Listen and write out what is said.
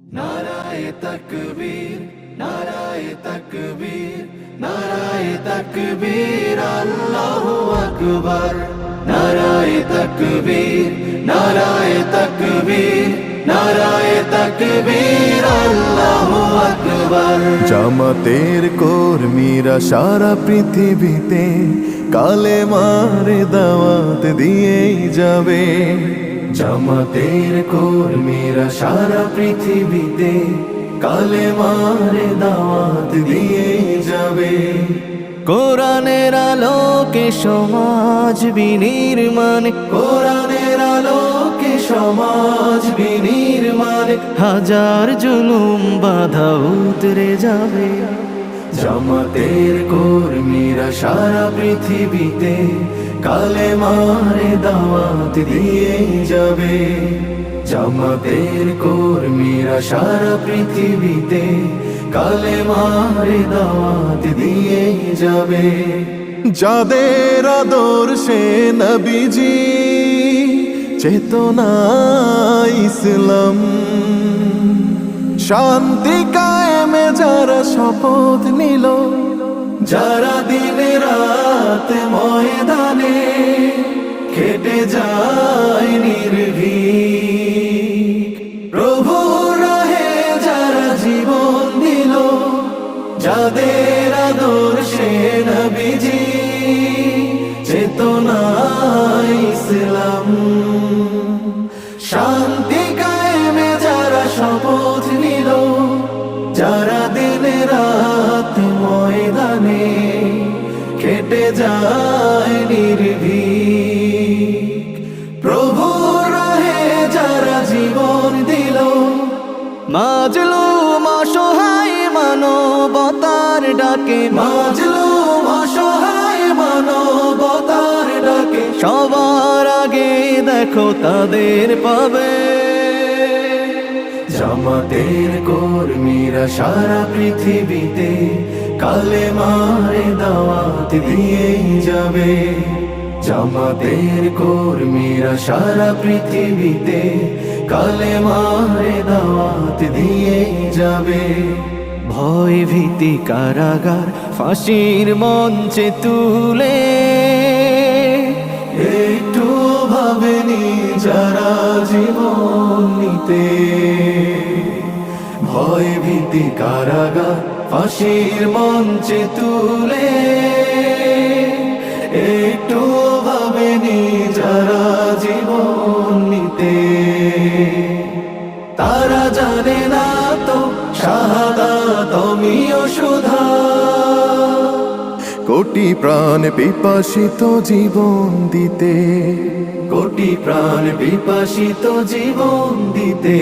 নারায়ে তাকবীর, নারায়ে তাকবীর, নারায়ে তাকবীর, আল্লাহু আকবার। নারায়ে তাকবীর, নারায়ে তাকবীর, নারায়ে তাকবীর, আল্লাহু আকবার। জামাতের কর্মীরা সারা পৃথিবীতে কালেমার দাওয়াত দিয়েই যাবে। জামাতের কর্মীরা সারা পৃথিবীতে কালেমার দাওয়াত দিয়েই যাবে। কোরআনের আলোকে সমাজ বিনির্মাণ, কোরআনের আলোকে সমাজ বিনির্মাণ, হাজার জুলুম বাধা উতরে যাবে। জামাতের কর্মীরা সারা পৃথিবীতে কালেমার দাওয়াত দিয়েই যাবে। জামাতের কর্মীরা সারা পৃথিবীতে কালেমার দাওয়াত দিয়েই যাবে। যাদের আদর্শে নবীজি চেতনা ইসলাম, শান্তি কায়েমে যারা শপথ নিল, যারা দিনে রাত ময়দানে খেটে যায় নির্ভীক, প্রভুর রাহে যারা জীবন দিল, যাদের আদর্শে নবীজি চেতনা ইসলাম, শান্তি কায়েমে যারা শপথ নিল, যারা দিনে রাত ময়দানে খেটে যায় নির্ভীক, প্রভুর রাহে যারা জীবন দিল, মাজলুম অসহায় মানবতার ডাকে, মাজলুম অসহায় মানবতার ডাকে, সবার আগে দেখো তাদের পাবে। জামাতের কর্মীরা সারা পৃথিবীতে কালেমার দাওয়াত দিয়েই যাবে। জামাতের কর্মীরা সারা পৃথিবীতে কালেমার দাওয়াত দিয়েই যাবে। ভয় ভীতি কারাগার ফাঁসির মঞ্চে তুলে, একটু ভাবেনি যারা জীবন নিতে, ভয় ভীতি কারাগার ফাঁসির মঞ্চে তুলে, একটু ভাবেনি যারা জীবন নিতে, তারা জানে না তো শাহাদাত আমিও সুধা। কোটি প্রাণ পিপাসিত জীবন দিতে, কোটি প্রাণ বিপাসিত জীবন দিতে,